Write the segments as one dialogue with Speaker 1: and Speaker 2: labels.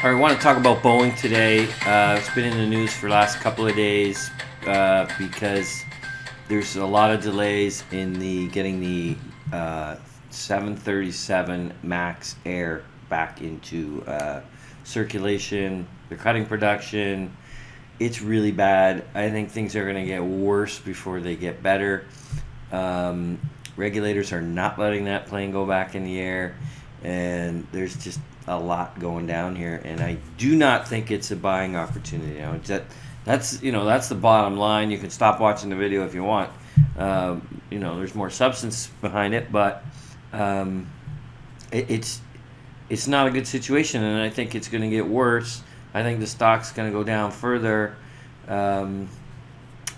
Speaker 1: All right, I want to talk about Boeing today. It's been in the news for the last couple of days because there's a lot of delays in getting the 737 MAX Air back into circulation. They're cutting production. It's really bad. I think things are going to get worse before they get better. Regulators are not letting that plane go back in the air, and there's just a lot going down here, and I do not think it's a buying opportunity. That's the bottom line. You can stop watching the video if you want. There's more substance behind it, but it's not a good situation, and I think it's going to get worse. I think the stock's going to go down further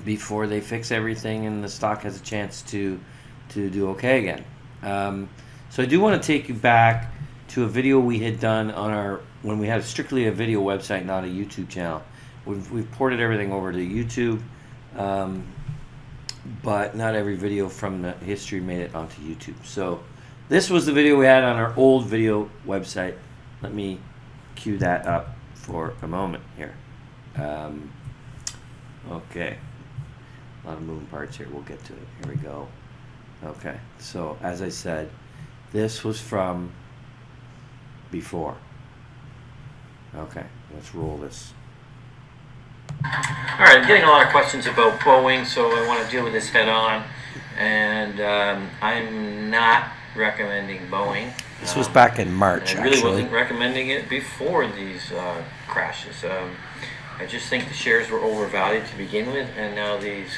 Speaker 1: before they fix everything, and the stock has a chance to do okay again. So I do want to take you back to a video we had done when we had strictly a video website, not a YouTube channel. We've ported everything over to YouTube, but not every video from the history made it onto YouTube. So this was the video we had on our old video website. Let me cue that up for a moment here. Okay, a lot of moving parts here. We'll get to it. Here we go. Okay, so as I said, this was from before. Okay, let's roll this.
Speaker 2: Alright, I'm getting a lot of questions about Boeing, so I want to deal with this head on. And I'm not recommending Boeing.
Speaker 1: This was back in March,
Speaker 2: I really
Speaker 1: actually.
Speaker 2: wasn't recommending it before these crashes. I just think the shares were overvalued to begin with, and now these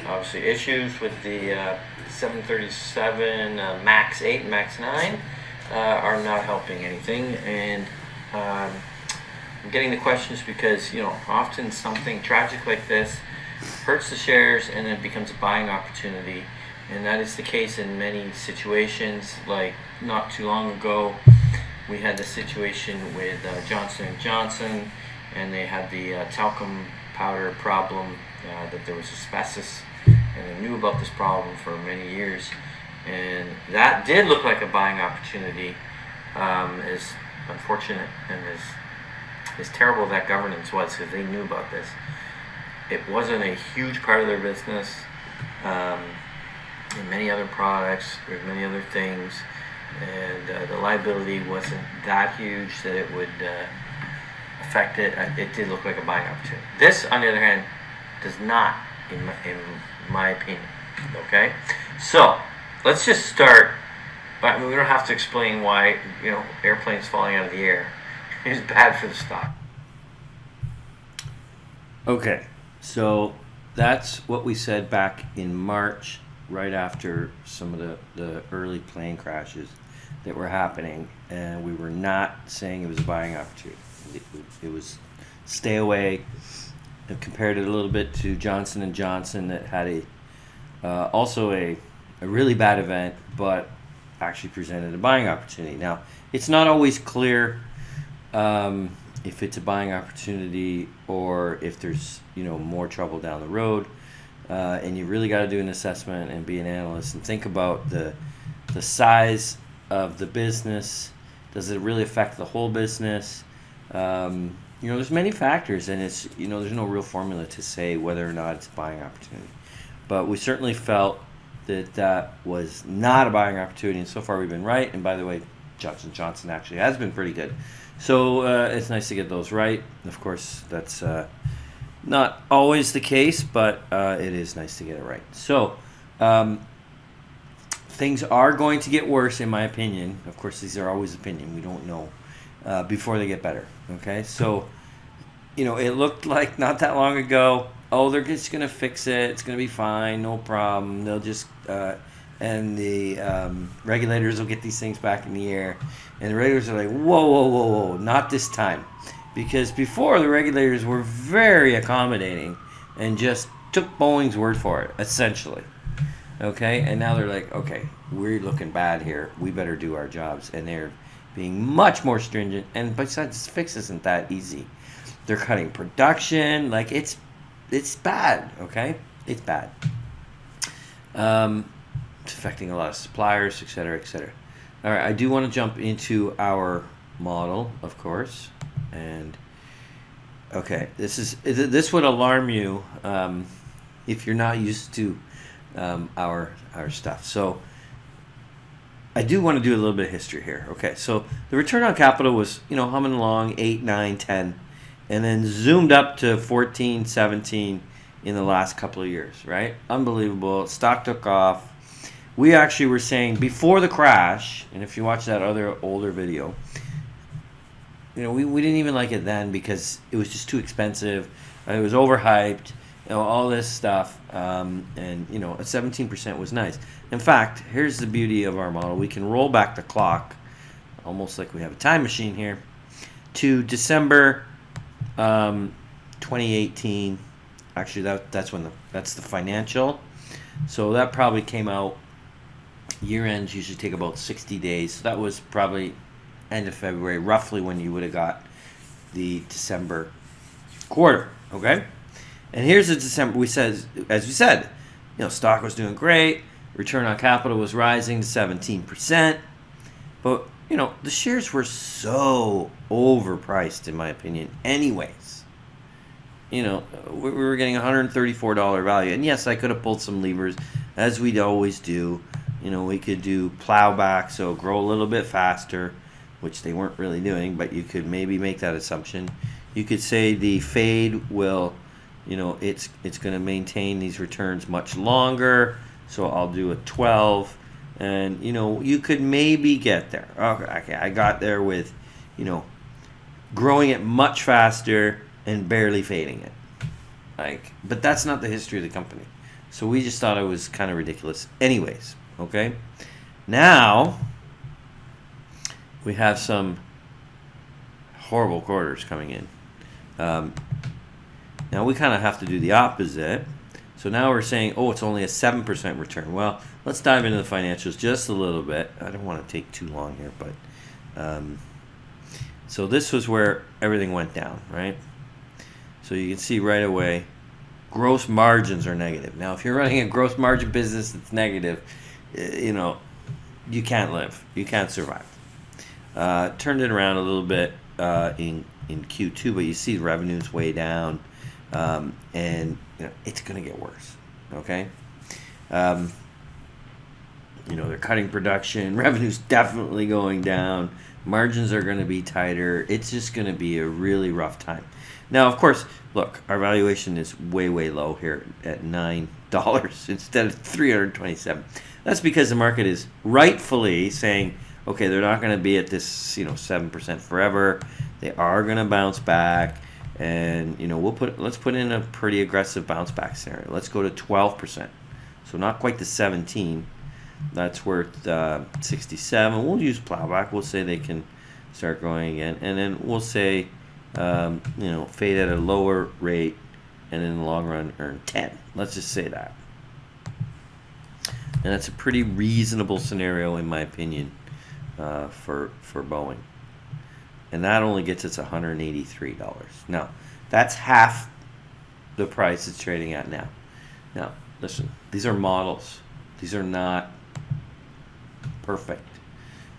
Speaker 2: obviously issues with the 737 MAX 8 and MAX 9 are not helping anything. And I'm getting the questions because often something tragic like this hurts the shares and then becomes a buying opportunity, and that is the case in many situations. Like not too long ago, we had the situation with Johnson & Johnson, and they had the talcum powder problem, that there was asbestos, and they knew about this problem for many years, and that did look like a buying opportunity. As unfortunate and as terrible that governance was, because they knew about this. It wasn't a huge part of their business. In many other products, there's many other things, and the liability wasn't that huge that it would affect it. It did look like a buying opportunity. This, on the other hand, does not, in my opinion. Okay, so let's just start. But we don't have to explain why airplanes falling out of the air is bad for the stock.
Speaker 1: Okay, so that's what we said back in March, right after some of the early plane crashes that were happening, and we were not saying it was a buying opportunity. It was stay away. I compared it a little bit to Johnson & Johnson that had also a really bad event, but actually presented a buying opportunity. Now, it's not always clear if it's a buying opportunity or if there's more trouble down the road, and you really got to do an assessment and be an analyst and think about the size of the business. Does it really affect the whole business? There's many factors, and it's there's no real formula to say whether or not it's a buying opportunity, but we certainly felt that was not a buying opportunity, and so far we've been right. And by the way, Johnson & Johnson actually has been pretty good, so it's nice to get those right. Of course, that's not always the case, but it is nice to get it right. So things are going to get worse, in my opinion. Of course, these are always opinion. We don't know before they get better. Okay, so it looked like not that long ago, they're just going to fix it. It's going to be fine. No problem. They'll just, and the regulators will get these things back in the air. And the regulators are like, whoa, not this time. Because before, the regulators were very accommodating and just took Boeing's word for it, essentially. Okay, and now they're like, okay, we're looking bad here. We better do our jobs. And they're being much more stringent. And besides, fix isn't that easy. They're cutting production. Like, it's bad, okay? It's bad. It's affecting a lot of suppliers, et cetera, et cetera. All right, I do want to jump into our model, of course. And okay, this would alarm you if you're not used to our stuff. So I do want to do a little bit of history here. Okay, so the return on capital was, humming along 8, 9, 10, and then zoomed up to 14, 17 in the last couple of years, right? Unbelievable. Stock took off. We actually were saying before the crash, and if you watch that other older video, we didn't even like it then because it was just too expensive. It was overhyped, all this stuff. And, a 17% was nice. In fact, here's the beauty of our model. We can roll back the clock, almost like we have a time machine here, to December 2018. Actually, that's the financial. So that probably came out. Year ends usually take about 60 days. So that was probably end of February, roughly when you would have got the December quarter. Okay, and here's the December. As we said, stock was doing great. Return on capital was rising to 17%. But the shares were so overpriced, in my opinion. Anyways, we were getting $134 value, and yes, I could have pulled some levers, as we'd always do. We could do plowback, so grow a little bit faster, which they weren't really doing, but you could maybe make that assumption. You could say the fade will, it's going to maintain these returns much longer, so I'll do a 12, and, you could maybe get there. Okay, I got there with, growing it much faster and barely fading it. But that's not the history of the company. So we just thought it was kind of ridiculous. Anyways. Okay, now we have some horrible quarters coming in. Now we kind of have to do the opposite. So now we're saying, it's only a 7% return. Well, let's dive into the financials just a little bit. I don't want to take too long here, but so this was where everything went down, right? So you can see right away, gross margins are negative. Now, if you're running a gross margin business that's negative, you can't live. You can't survive. Turned it around a little bit in Q2, but you see the revenue's way down, and it's going to get worse. Okay, they're cutting production. Revenue's definitely going down. Margins are going to be tighter. It's just going to be a really rough time. Now, of course, look, our valuation is way, way low here at $9 instead of $327. That's because the market is rightfully saying, okay, they're not going to be at this, 7% forever. They are going to bounce back, and let's put in a pretty aggressive bounce back scenario. Let's go to 12%. So not quite the 17. That's worth 67. We'll use plowback. We'll say they can start going again, and then we'll say fade at a lower rate, and in the long run earn 10. Let's just say that. And that's a pretty reasonable scenario, in my opinion, for Boeing. And that only gets us $183. Now, that's half the price it's trading at now. Now, listen, these are models. These are not perfect.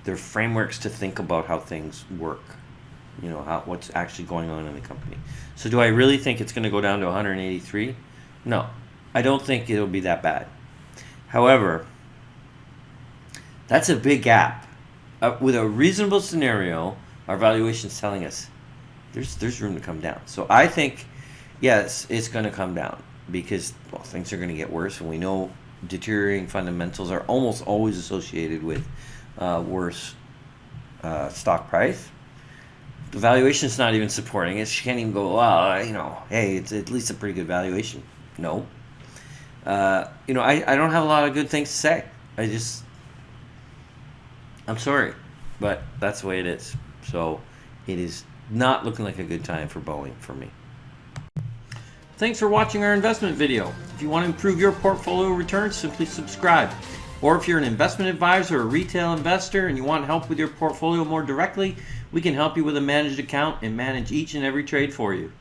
Speaker 1: They're frameworks to think about how things work. What's actually going on in the company. So do I really think it's going to go down to 183? No, I don't think it'll be that bad. However, that's a big gap. With a reasonable scenario, our valuation is telling us there's room to come down. So I think, yes, it's going to come down because, things are going to get worse, and we know deteriorating fundamentals are almost always associated with worse stock price. The valuation is not even supporting it. She can't even go, hey, it's at least a pretty good valuation. No. I don't have a lot of good things to say. I'm sorry, but that's the way it is. So it is not looking like a good time for Boeing for me. Thanks for watching our investment video. If you want to improve your portfolio returns, simply subscribe. Or if you're an investment advisor or retail investor and you want help with your portfolio more directly, we can help you with a managed account and manage each and every trade for you.